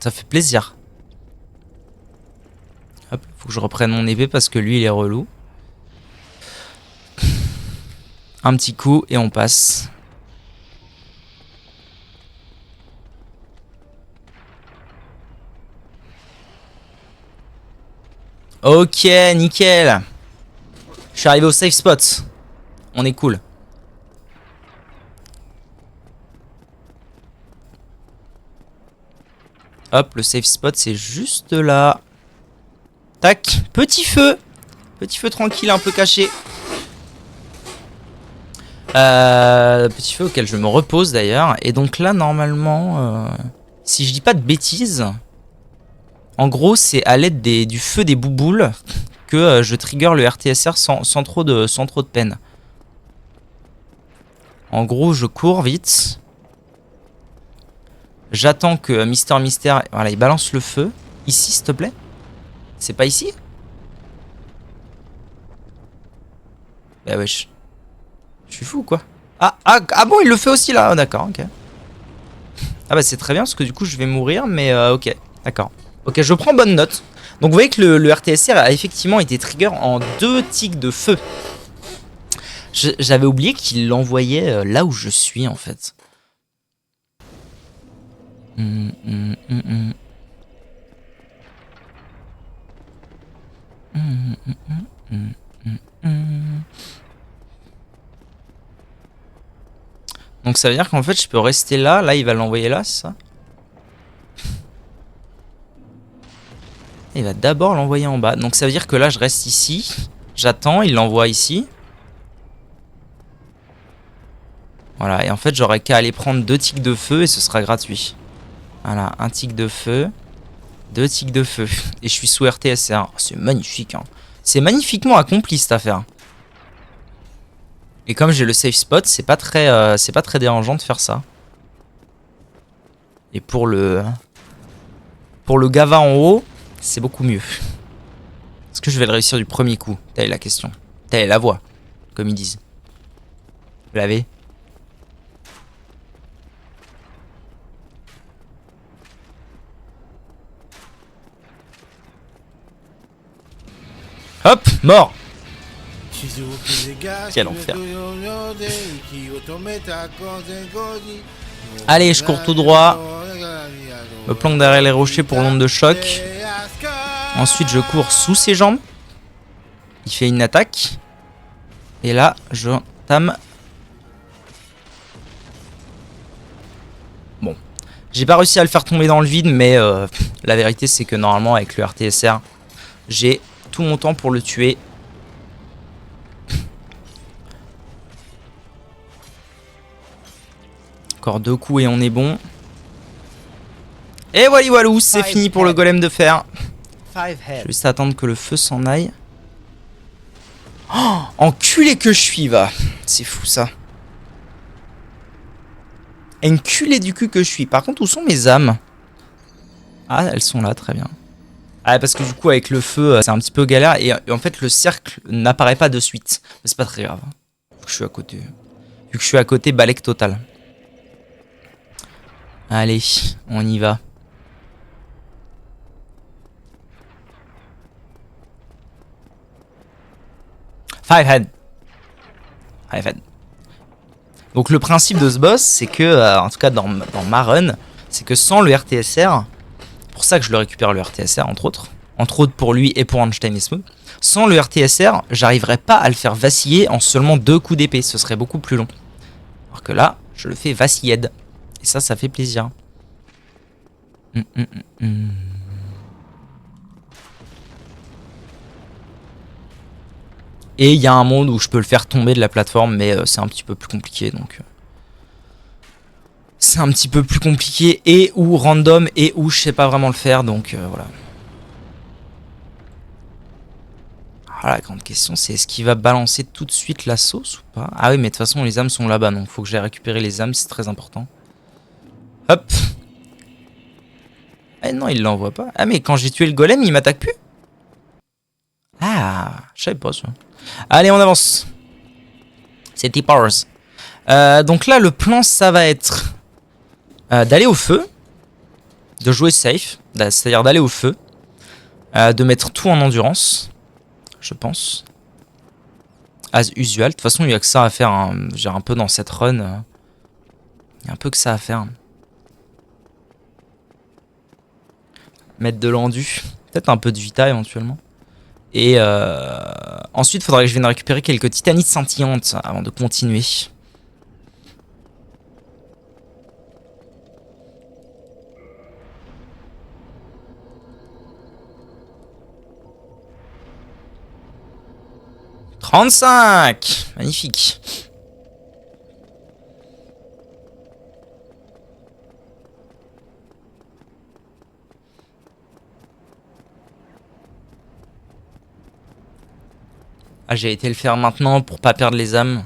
Ça fait plaisir. Hop, faut que je reprenne mon épée parce que lui il est relou. Un petit coup et on passe. Ok, nickel. Je suis arrivé au safe spot. On est cool. Hop, le safe spot c'est juste là. Tac, petit feu. Petit feu tranquille, un peu caché. Petit feu auquel je me repose d'ailleurs. Et donc là, normalement, si je dis pas de bêtises, en gros, c'est à l'aide du feu des bouboules que je trigger le RTSR sans trop de peine. En gros, je cours vite. J'attends que Mister Mystère, voilà, il balance le feu. Ici, s'il te plaît. C'est pas ici? Bah wesh. Je suis fou ou quoi? Ah bon, il le fait aussi là. Oh, d'accord, ok. Ah bah c'est très bien parce que du coup je vais mourir, mais ok, d'accord. Ok, je prends bonne note. Donc vous voyez que le RTSR a effectivement été trigger en 2 tics de feu. J'avais oublié qu'il l'envoyait là où je suis en fait. Donc ça veut dire qu'en fait je peux rester là. Là il va l'envoyer là, c'est ça? Il va d'abord l'envoyer en bas. Donc ça veut dire que là je reste ici. J'attends, il l'envoie ici. Voilà, et en fait j'aurais qu'à aller prendre 2 tics de feu et ce sera gratuit. Voilà, 1 tic de feu, 2 tics de feu. Et je suis sous RTSR. Oh, c'est magnifique, hein. C'est magnifiquement accompli cette affaire. Et comme j'ai le safe spot, c'est pas très dérangeant de faire ça. Et pour le Gava en haut, c'est beaucoup mieux. Est-ce que je vais le réussir du premier coup? Telle est la question. Telle est la voie, comme ils disent. Vous l'avez? Hop, mort. Quel enfer. Allez, je cours tout droit. Me planque derrière les rochers pour l'onde de choc. Ensuite, je cours sous ses jambes. Il fait une attaque. Et là, je tame. Bon. J'ai pas réussi à le faire tomber dans le vide, mais la vérité, c'est que normalement, avec le RTSR, j'ai tout mon temps pour le tuer. Encore 2 coups et on est bon. Et voilà, walou, c'est fini pour le golem de fer. Je vais juste attendre que le feu s'en aille. Oh, enculé que je suis, va. C'est fou ça. Enculé du cul que je suis. Par contre, où sont mes âmes? Ah, elles sont là, très bien. Ah, parce que du coup, avec le feu, c'est un petit peu galère. Et en fait, le cercle n'apparaît pas de suite. Mais c'est pas très grave. Vu que je suis à côté. Vu que je suis à côté, balèque total. Allez, on y va. Five head. Donc le principe de ce boss, c'est que, en tout cas dans ma run, c'est que sans le RTSR, pour ça que je le récupère le RTSR entre autres pour lui et pour Einstein et Smooth, sans le RTSR, j'arriverais pas à le faire vaciller en seulement 2 coups d'épée, ce serait beaucoup plus long. Alors que là, je le fais vaciller. Et ça fait plaisir. Et il y a un monde où je peux le faire tomber de la plateforme, mais c'est un petit peu plus compliqué, donc... C'est un petit peu plus compliqué, et ou random, et ou je sais pas vraiment le faire, donc voilà. Ah, la grande question, c'est est-ce qu'il va balancer tout de suite la sauce ou pas? Ah oui, mais de toute façon, les âmes sont là-bas, donc faut que j'aille récupérer les âmes, c'est très important. Hop. Eh non, il l'envoie pas. Ah, mais quand j'ai tué le golem, il m'attaque plus? Ah, je savais pas ça. Allez, on avance. C'est T-Powers. Donc là, le plan, ça va être d'aller au feu, de jouer safe, c'est-à-dire d'aller au feu, de mettre tout en endurance, je pense. As usual. De toute façon, il n'y a que ça à faire. Hein. J'ai un peu dans cette run. Il y a un peu que ça à faire. Mettre de l'endu. Peut-être un peu de vita éventuellement. Et ensuite, il faudrait que je vienne récupérer quelques titanites scintillantes avant de continuer. « 35 ! Magnifique. Ah, j'ai été le faire maintenant pour pas perdre les âmes.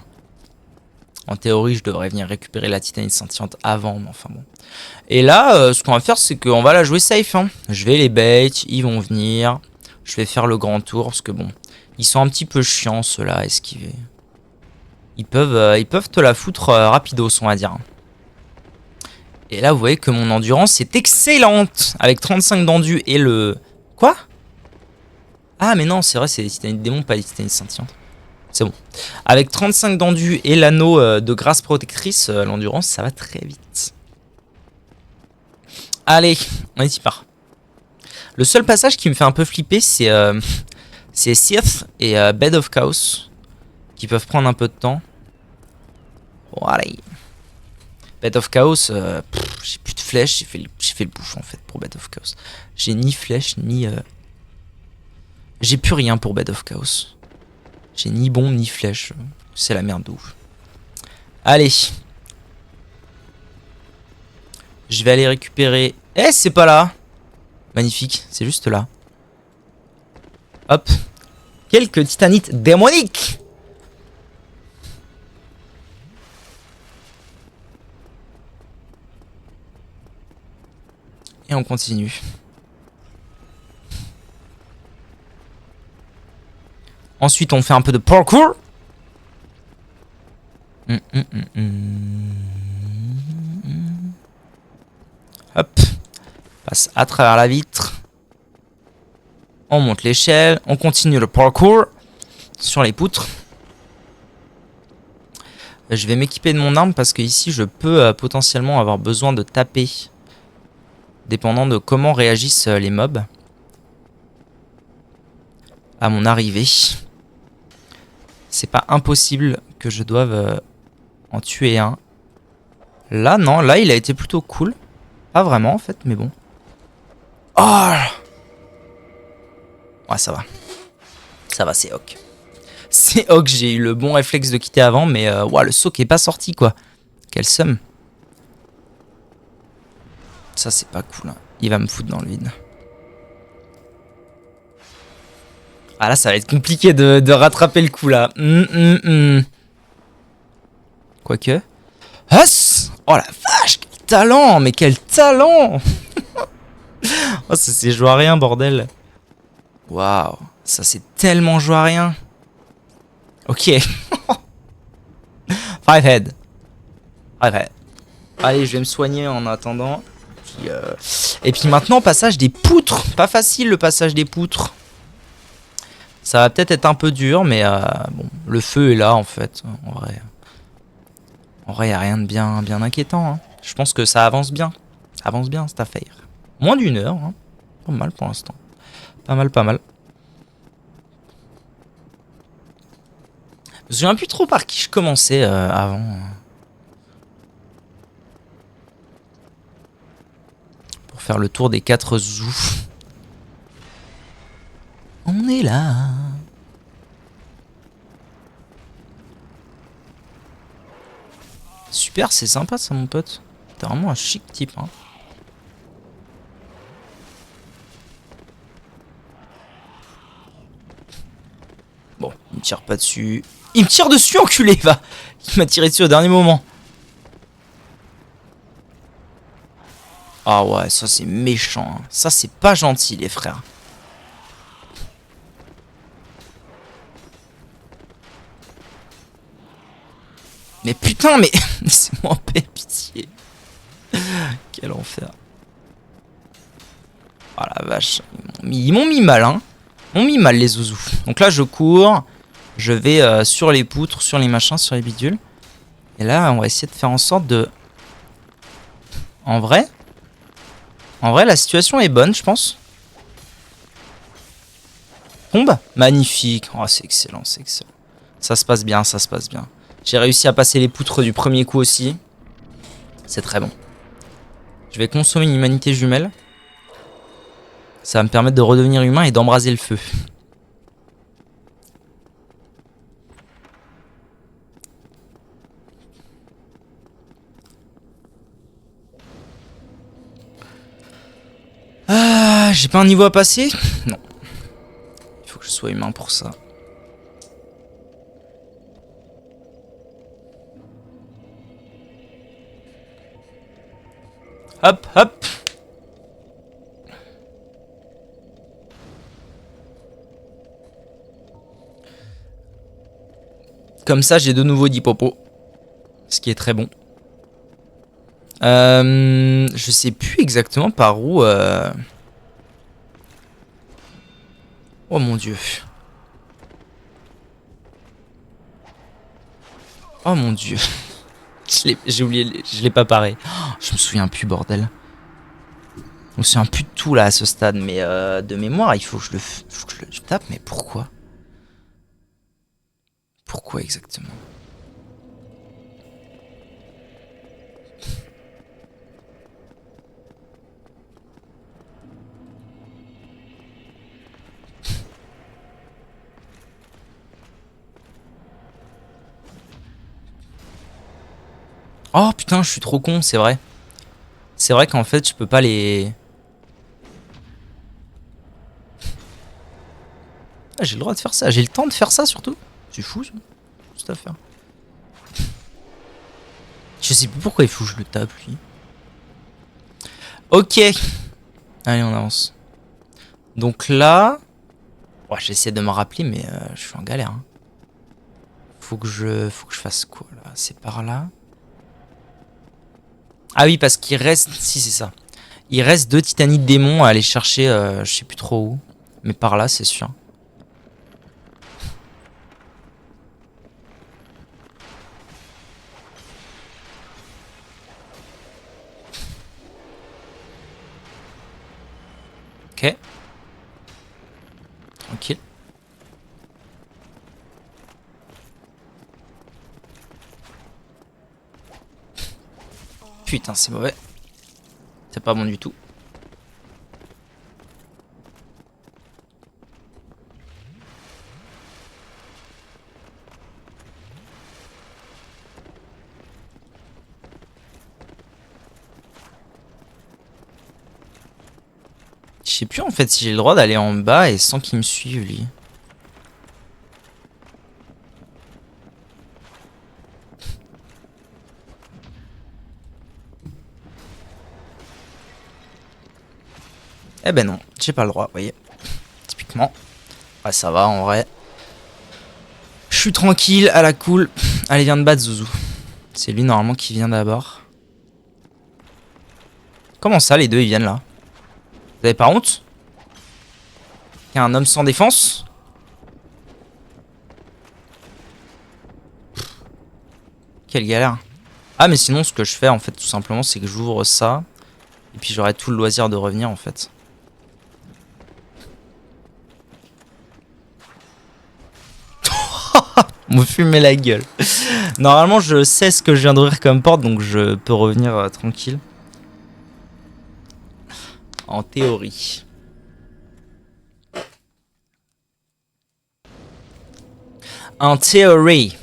En théorie, je devrais venir récupérer la titanite scintillante avant, mais enfin bon. Et là, ce qu'on va faire, c'est qu'on va la jouer safe. Hein. Je vais les bait, ils vont venir. Je vais faire le grand tour, parce que bon, ils sont un petit peu chiants, ceux-là, à esquiver. Ils peuvent te la foutre rapidos, on va dire. Et là, vous voyez que mon endurance est excellente. Avec 35 d'endu et le... Quoi? Ah, mais non, c'est vrai, c'est des titanites démons, pas des titanites scintillantes. C'est bon. Avec 35 d'endu et l'anneau de grâce protectrice, l'endurance, ça va très vite. Allez, on y part. Le seul passage qui me fait un peu flipper, c'est Sith et Bed of Chaos, qui peuvent prendre un peu de temps. Bon, allez. Bed of Chaos, j'ai plus de flèches, j'ai fait le bouche en fait pour Bed of Chaos. J'ai ni flèche, ni... J'ai plus rien pour Bed of Chaos. J'ai ni bombe, ni flèche. C'est la merde de ouf. Allez. Je vais aller récupérer... Eh, c'est pas là. Magnifique, c'est juste là. Hop. Quelques titanites démoniques. Et on continue. Ensuite, on fait un peu de parkour. Hop. Passe à travers la vitre. On monte l'échelle. On continue le parkour sur les poutres. Je vais m'équiper de mon arme parce que ici, je peux potentiellement avoir besoin de taper. Dépendant de comment réagissent les mobs. À mon arrivée. C'est pas impossible que je doive en tuer un. Là, non. Là, il a été plutôt cool. Pas vraiment, en fait, mais bon. Oh! Ouais, ça va. Ça va, c'est ok. C'est ok, j'ai eu le bon réflexe de quitter avant, mais ouais, le saut qui est pas sorti, quoi. Quel seum. Ça, c'est pas cool. Hein. Il va me foutre dans le vide. Ah là, ça va être compliqué de rattraper le coup, là. Quoique. Huss! Oh la vache, quel talent! Mais quel talent! Oh, ça c'est joué à rien, bordel. Waouh, ça c'est tellement joué à rien. Ok. Five head. Allez, je vais me soigner en attendant. Et puis maintenant, passage des poutres. Pas facile le passage des poutres. Ça va peut-être être un peu dur, mais bon, le feu est là en fait. En vrai, il n'y a rien de bien inquiétant. Hein. Je pense que ça avance bien. Ça avance bien cette affaire. Moins d'1 heure. Hein. Pas mal pour l'instant. Pas mal. Je me souviens plus trop par qui je commençais avant. Pour faire le tour des 4 zoos. On est là. Super, c'est sympa ça mon pote. T'es vraiment un chic type. Hein. Bon, il me tire pas dessus. Il me tire dessus, enculé, va. Il m'a tiré dessus au dernier moment. Ah ouais, ça c'est méchant. Hein. Ça c'est pas gentil les frères. Mais putain, mais laissez-moi en paix, pitié. Quel enfer. Oh la vache. Ils m'ont mis mal, hein. Ils m'ont mis mal les zouzous. Donc là, je cours. Je vais sur les poutres, sur les machins, sur les bidules. Et là, on va essayer de faire en sorte de... En vrai, la situation est bonne, je pense. Tombe. Magnifique. Oh, c'est excellent, c'est excellent. Ça se passe bien, ça se passe bien. J'ai réussi à passer les poutres du premier coup aussi. C'est très bon. Je vais consommer une humanité jumelle. Ça va me permettre de redevenir humain et d'embraser le feu. Ah, j'ai pas un niveau à passer? Non. Il faut que je sois humain pour ça. Hop, hop. Comme ça, j'ai de nouveau 10 popos. Ce qui est très bon. Je sais plus exactement par où... Oh mon dieu. Oh mon dieu. J'ai oublié, je l'ai pas paré. Oh, je me souviens plus, bordel. Je me souviens plus de tout là à ce stade, mais de mémoire, il faut que je tape, mais pourquoi? Pourquoi exactement? Oh putain, je suis trop con, c'est vrai. C'est vrai qu'en fait, je peux pas les... Ah, j'ai le droit de faire ça, j'ai le temps de faire ça surtout. C'est fou, ça. Cette affaire. Je sais plus pourquoi il faut que je le tape, lui. Ok. Allez, on avance. Donc là... Oh, j'essaie de me rappeler, mais je suis en galère. Hein. Faut que je fasse quoi, là? C'est par là. Ah oui, parce qu'il reste... Si, c'est ça. Il reste 2 titanites démons à aller chercher, je sais plus trop où. Mais par là, c'est sûr. Ok. Tranquille. Putain, c'est mauvais. C'est pas bon du tout. Je sais plus en fait si j'ai le droit d'aller en bas et sans qu'il me suive lui. Eh ben non, j'ai pas le droit, vous voyez. Typiquement. Ouais, ça va en vrai. Je suis tranquille, à la cool. Allez, viens de battre Zouzou. C'est lui normalement qui vient d'abord. Comment ça, les deux ils viennent là? Vous avez pas honte? Qu'il y a un homme sans défense? Quelle galère. Ah, mais sinon, ce que je fais en fait, tout simplement, c'est que j'ouvre ça. Et puis j'aurai tout le loisir de revenir en fait. On me fumait la gueule. Normalement, je sais ce que je viens d'ouvrir comme porte, donc je peux revenir tranquille. En théorie. En théorie.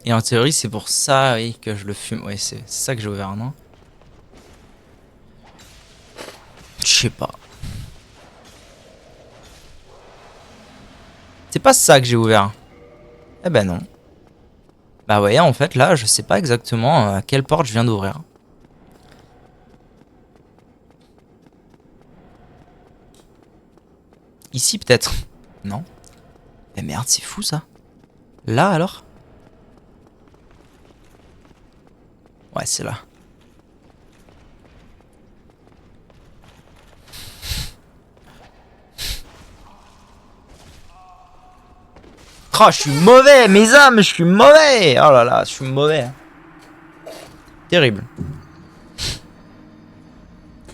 Et en théorie, c'est pour ça, oui, que je le fume. Ouais, c'est ça que j'ai ouvert, non? Je sais pas. C'est pas ça que j'ai ouvert. Eh ben non. Bah ouais, en fait, là, je sais pas exactement à quelle porte je viens d'ouvrir. Ici, peut-être. Non. Mais merde, c'est fou, ça. Là, alors? Ouais, c'est là. Oh, je suis mauvais, mes âmes, je suis mauvais. Oh là là, je suis mauvais. Terrible.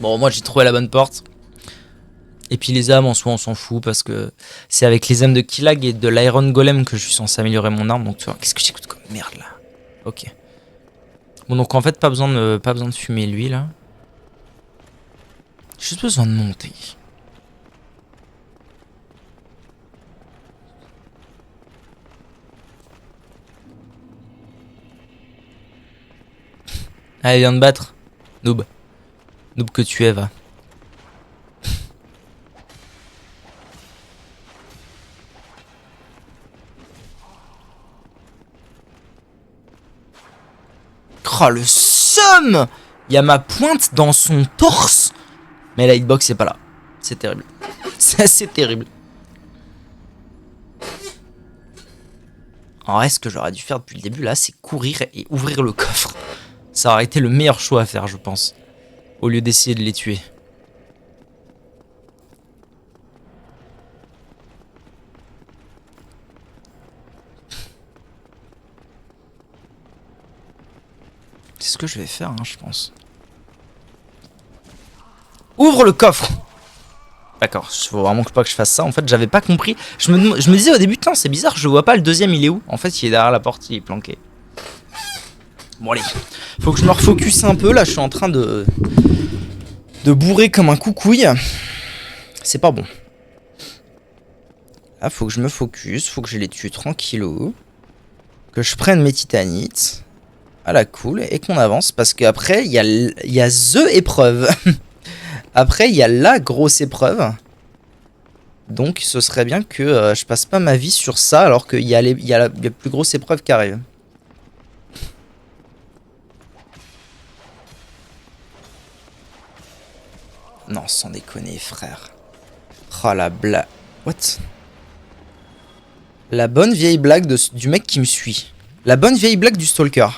Bon, moi, j'ai trouvé la bonne porte. Et puis les âmes, en soi, on s'en fout parce que c'est avec les âmes de Killag et de l'Iron Golem que je suis censé améliorer mon arme. Donc, tu vois, qu'est-ce que j'écoute comme merde, là? Ok. Bon, donc en fait, pas besoin de fumer lui, là. J'ai juste besoin de monter. Allez, viens de battre. Noob. Noob que tu es, va. Oh, le seum. Il y a ma pointe dans son torse. Mais la hitbox c'est pas là. C'est terrible. C'est assez terrible. En vrai, ce que j'aurais dû faire depuis le début là, c'est courir et ouvrir le coffre. Ça aurait été le meilleur choix à faire, je pense. Au lieu d'essayer de les tuer. C'est ce que je vais faire, hein, je pense. Ouvre le coffre! D'accord, il faut vraiment pas que je fasse ça. En fait, j'avais pas compris. Je me disais au début, c'est bizarre, je vois pas le deuxième, il est où? En fait, il est derrière la porte, il est planqué. Bon, allez. Faut que je me refocus un peu. Là, je suis en train de bourrer comme un coucouille. C'est pas bon. Là, faut que je me focus. Faut que je les tue tranquillou. Que je prenne mes titanites. À la cool. Et qu'on avance. Parce qu'après, il y a the épreuve. Après, il y a la grosse épreuve. Donc, ce serait bien que je passe pas ma vie sur ça. Alors qu'il y a la plus grosse épreuve qui arrive. Non, sans déconner, frère. Oh la blague. What? La bonne vieille blague du mec qui me suit. La bonne vieille blague du stalker.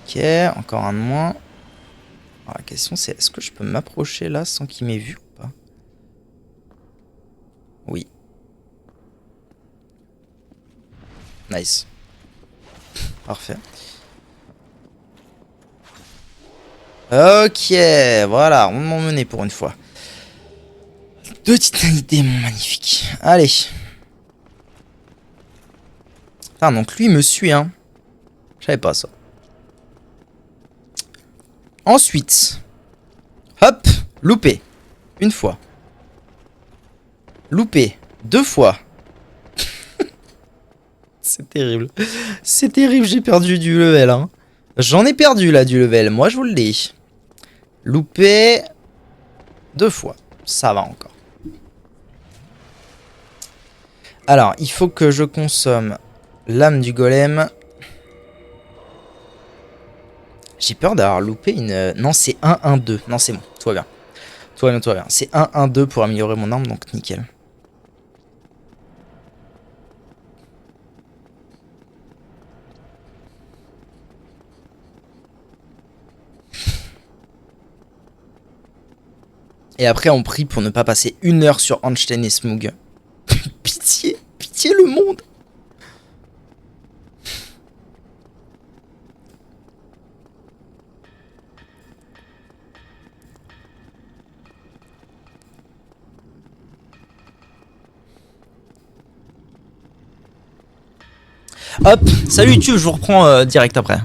Ok, encore un de moins. Alors, la question c'est, est-ce que je peux m'approcher là sans qu'il m'ait vu ou pas? Oui. Nice. Parfait. Ok, voilà, on m'en menait pour une fois. 2 titanités, mon magnifique. Allez. Ah, donc lui me suit, hein. Je savais pas ça. Ensuite. Hop, loupé. Une fois. Loupé. 2 fois. C'est terrible. C'est terrible, j'ai perdu du level, hein. J'en ai perdu là du level, moi je vous le dis. Loupé 2 fois. Ça va encore. Alors, il faut que je consomme l'âme du golem. J'ai peur d'avoir loupé une... Non, c'est 1-1-2. Non, c'est bon. Tout va bien. Tout va bien, tout va bien. C'est 1-1-2 pour améliorer mon arme, donc nickel. Et après, on prie pour ne pas passer 1 heure sur Einstein et Smoog. Pitié, pitié le monde. Hop, salut YouTube, je vous reprends direct après.